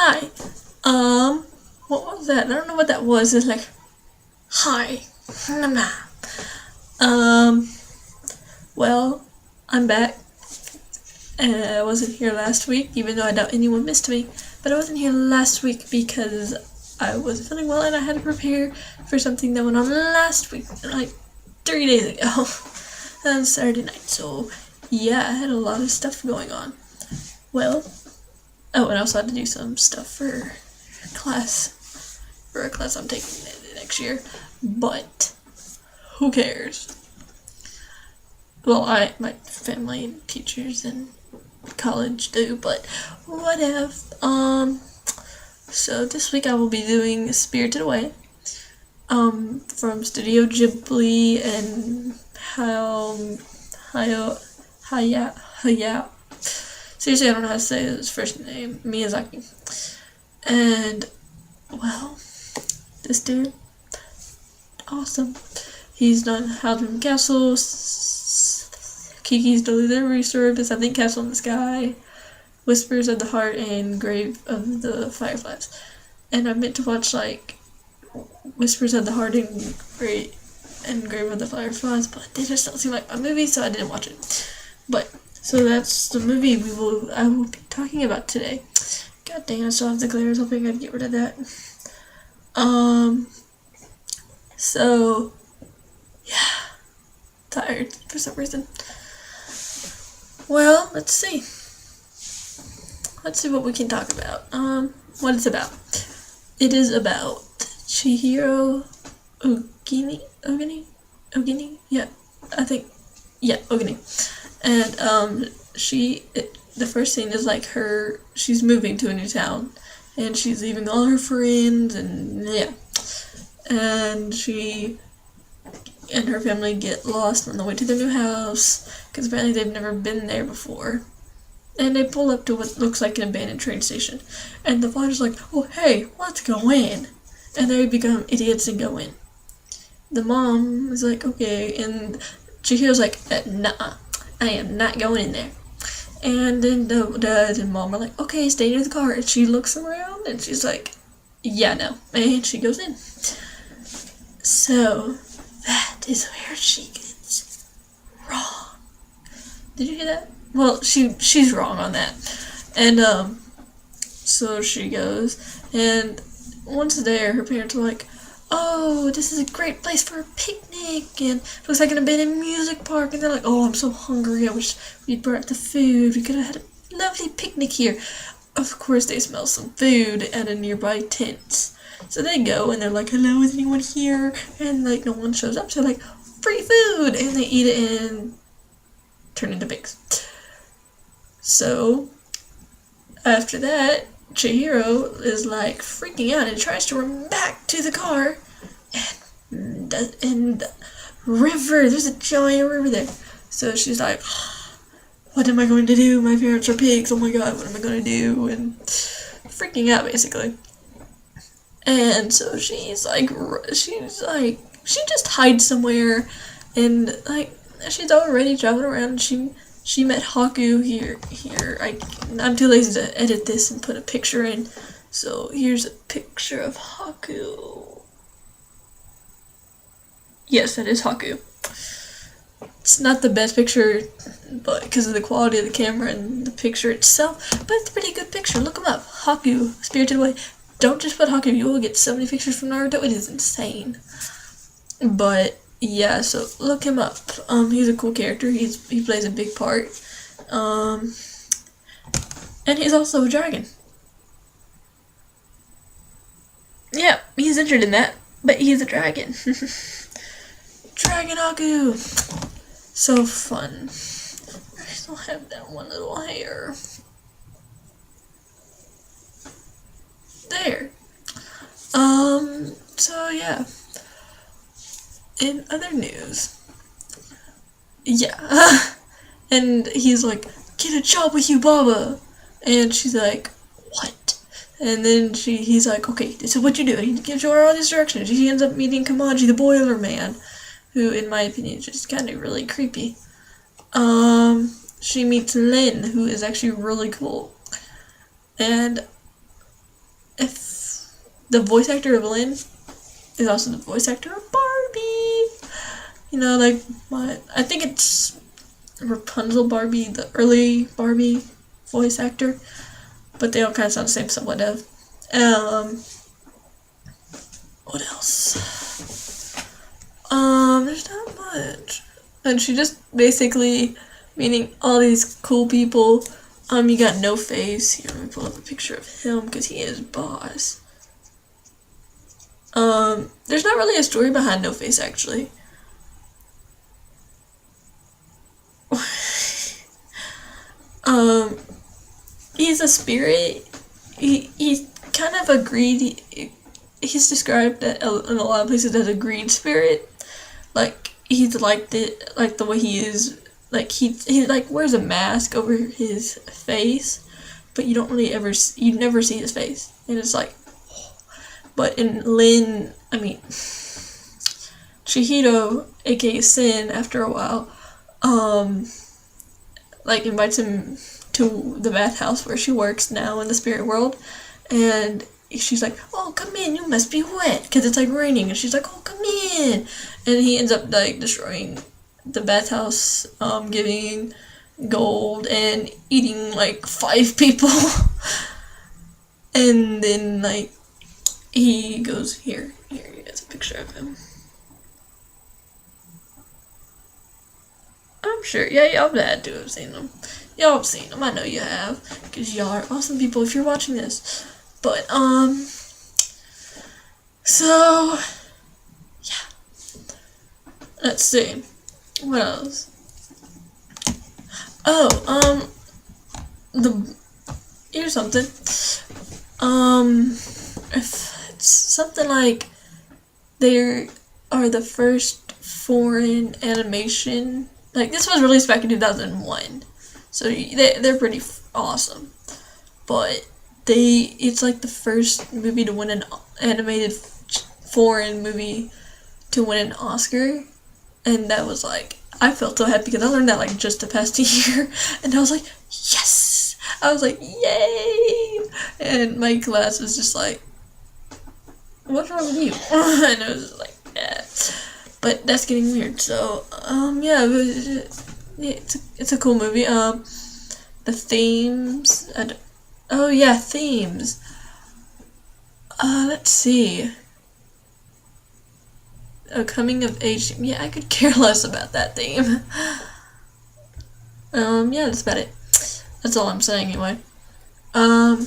Hi. What was that? I don't know what that was. It's like, hi. Um, well, I'm back. I wasn't here last week, even though I doubt anyone missed me. But I wasn't here last week because I wasn't feeling well and I had to prepare for something that went on last week, like 3 days ago, on Saturday night. So, yeah, I had a lot of stuff going on. Well, and I also had to do some stuff for a class I'm taking next year. But who cares? Well, my family and teachers and college do, but whatever. So this week I will be doing Spirited Away, from Studio Ghibli and Hayao. Seriously, I don't know how to say his first name, Miyazaki. And, well, this dude, awesome. He's done Howlin' Castle, Kiki's Delivery Service, I think Castle in the Sky, Whispers of the Heart, and Grave of the Fireflies. And I meant to watch, like, Whispers of the Heart and Grave of the Fireflies, but they just don't seem like my movie, so I didn't watch it. But, so that's the movie I will be talking about today. God dang, I still have the glare. I was hoping I'd get rid of that. So, yeah, tired for some reason. Well, let's see. Let's see what we can talk about. What it's about. It is about Chihiro Ogini? Yeah, I think, yeah, Ogini. And, the first scene is like she's moving to a new town, and she's leaving all her friends, and yeah. And she and her family get lost on the way to their new house, because apparently they've never been there before. And they pull up to what looks like an abandoned train station. And the father's like, oh hey, let's go in. And they become idiots and go in. The mom is like, okay, and Chihiro's like, nah, I am not going in there. And then the dad and mom are like, okay, stay near the car. And she looks around and she's like, yeah, no. And she goes in. So, that is where she gets wrong. Did you hear that? Well, she's wrong on that. And, so she goes, and once there, her parents are like, oh, this is a great place for a picnic, and it looks like an abandoned music park, and they're like, oh, I'm so hungry, I wish we'd brought the food, we could have had a lovely picnic here. Of course, they smell some food at a nearby tent. So they go, and they're like, hello, is anyone here? And, like, no one shows up, so they're like, free food! And they eat it and turn into pigs. So, after that, Chihiro is like freaking out and tries to run back to the car, and the river, there's a giant river there. So she's like, what am I going to do? My parents are pigs, oh my god, what am I going to do? And freaking out basically. And so she just hides somewhere, and like she's already traveling around. She met Haku here. I'm too lazy to edit this and put a picture in. So here's a picture of Haku. Yes, that is Haku. It's not the best picture, but because of the quality of the camera and the picture itself, but it's a pretty good picture. Look him up. Haku, Spirited Away. Don't just put Haku. You will get so many pictures from Naruto. It is insane. But yeah, so look him up. He's a cool character. He plays a big part. And he's also a dragon. Yeah, he's injured in that, but he's a dragon. Dragon Haku! So fun. I still have that one little hair. There. So yeah. In other news, yeah, and he's like, get a job with you, Baba, and she's like, what? And then he's like, okay, this is what you do, and he gives her all these directions. She ends up meeting Kamaji, the Boiler Man, who, in my opinion, is just kind of really creepy. She meets Lin, who is actually really cool, and the voice actor of Lynn is also the voice actor of Barbie. You know, like, I think it's Rapunzel Barbie, the early Barbie voice actor, but they all kind of sound the same somewhat of. What else? There's not much. And she just basically meeting all these cool people. You got No Face. Here, let me pull up a picture of him because he is boss. There's not really a story behind No Face actually. He's a spirit. He's kind of a greedy. He's described in a lot of places as a greed spirit. Like he's like the way he is. Like he like wears a mask over his face, but you don't really you never see his face, and it's like. But in Chihiro, aka Sin, after a while, like invites him to the bathhouse where she works now in the spirit world, and she's like, "Oh, come in, you must be wet," because it's like raining, and she's like, "Oh, come in," and he ends up like destroying the bathhouse, giving gold and eating like 5 people, and then like he goes here. Here's a picture of him. I'm sure, yeah, y'all had to have seen them. Y'all have seen them, I know you have, because y'all are awesome people if you're watching this. But, so, yeah. Let's see. What else? Oh, here's something. If it's something like they are the first foreign animation. Like, this was released back in 2001, so they're pretty awesome. But it's like the first movie to win an animated foreign movie to win an Oscar, and that was like, I felt so happy because I learned that like just the past year, and I was like, yes! I was like, yay! And my class was just like, what's wrong with you? And I was like, yeah. But that's getting weird. So, yeah, it's a cool movie. The themes. Oh yeah, themes. Let's see. A coming of age. Yeah, I could care less about that theme. Yeah, that's about it. That's all I'm saying anyway. Well,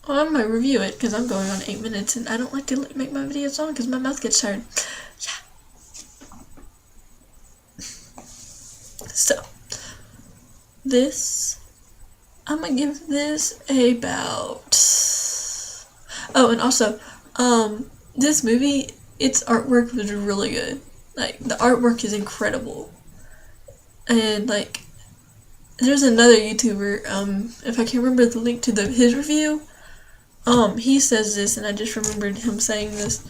I'm gonna review it because I'm going on 8 minutes and I don't like to make my videos long because my mouth gets tired. Yeah. So, I'm gonna give this about. Oh, and also, this movie, its artwork was really good. Like, the artwork is incredible. And, like, there's another YouTuber, if I can remember the link to his review, he says this, and I just remembered him saying this.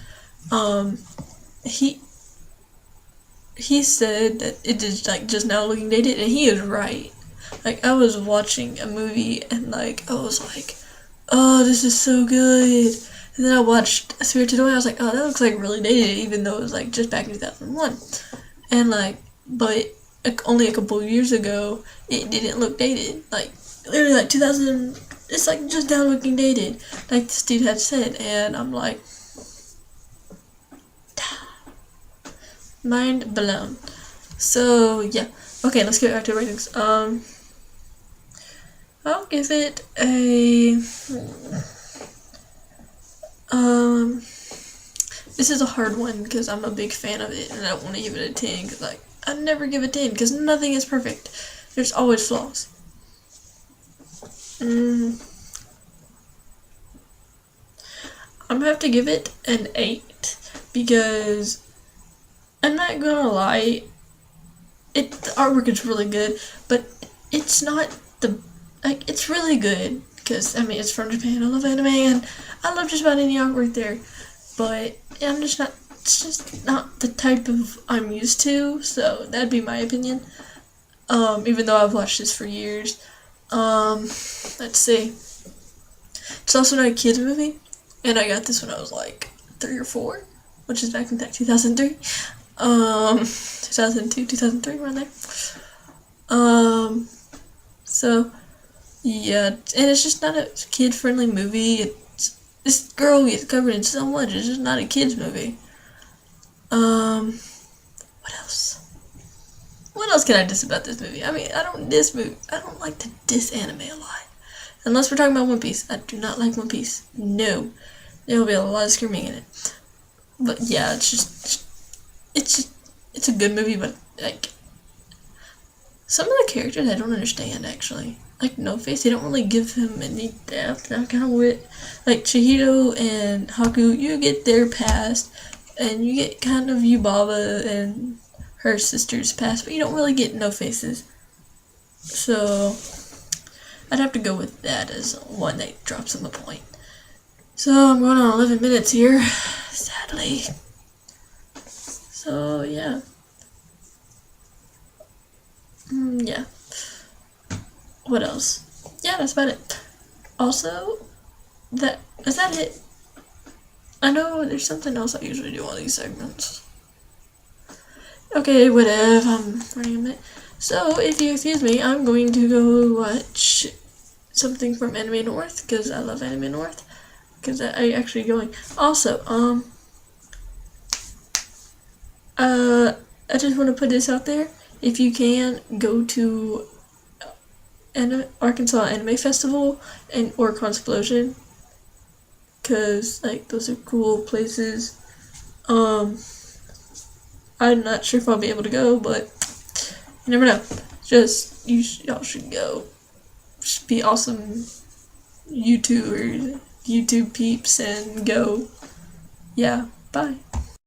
He said that it is like just now looking dated, and he is right. Like, I was watching a movie, and like I was like, oh, this is so good. And then I watched Spirited Away. I was like, oh, that looks like really dated, even though it was like just back in 2001. And like, but only a couple of years ago, it didn't look dated. Like, literally, like 2000. It's like just now looking dated, like this dude had said, and I'm like, mind blown. So yeah, okay, let's get back to ratings. I'll give it a. This is a hard one because I'm a big fan of it, and I want to give it a 10 because like I never give a 10 because nothing is perfect. There's always flaws. I'm gonna have to give it an 8 because I'm not gonna lie, the artwork is really good, but it's not it's really good because I mean it's from Japan. I love anime and I love just about any artwork there, but it's just not the type of I'm used to. So that'd be my opinion. Even though I've watched this for years. Let's see. It's also not a kids movie. and I got this when I was like 3 or 4, which is back in 2003, 2002, 2003, around there. So yeah, and it's just not a kid-friendly movie. This girl gets covered in so much. It's just not a kids movie. What else? What else can I diss about this movie? I mean, I don't like to diss anime a lot. Unless we're talking about One Piece. I do not like One Piece. No. There will be a lot of screaming in it. But yeah, it's a good movie, but like, some of the characters I don't understand, actually. Like No Face, they don't really give him any depth. And I kind of like Chihiro and Haku, you get their past, and you get kind of Yubaba and her sister's past, but you don't really get No Faces. So I'd have to go with that as one that drops him a point. So I'm going on 11 minutes here, sadly. So yeah. Yeah. What else? Yeah, that's about it. Also, is that it? I know there's something else I usually do on these segments. Okay, whatever. I'm running a minute. So, if you excuse me, I'm going to go watch something from Anime North, because I love Anime North. Because I actually going. Also, I just want to put this out there. If you can, go to Arkansas Anime Festival or Consplosion, because like those are cool places. I'm not sure if I'll be able to go, but you never know. Just y'all should go. Just be awesome YouTube peeps and go. Yeah, bye.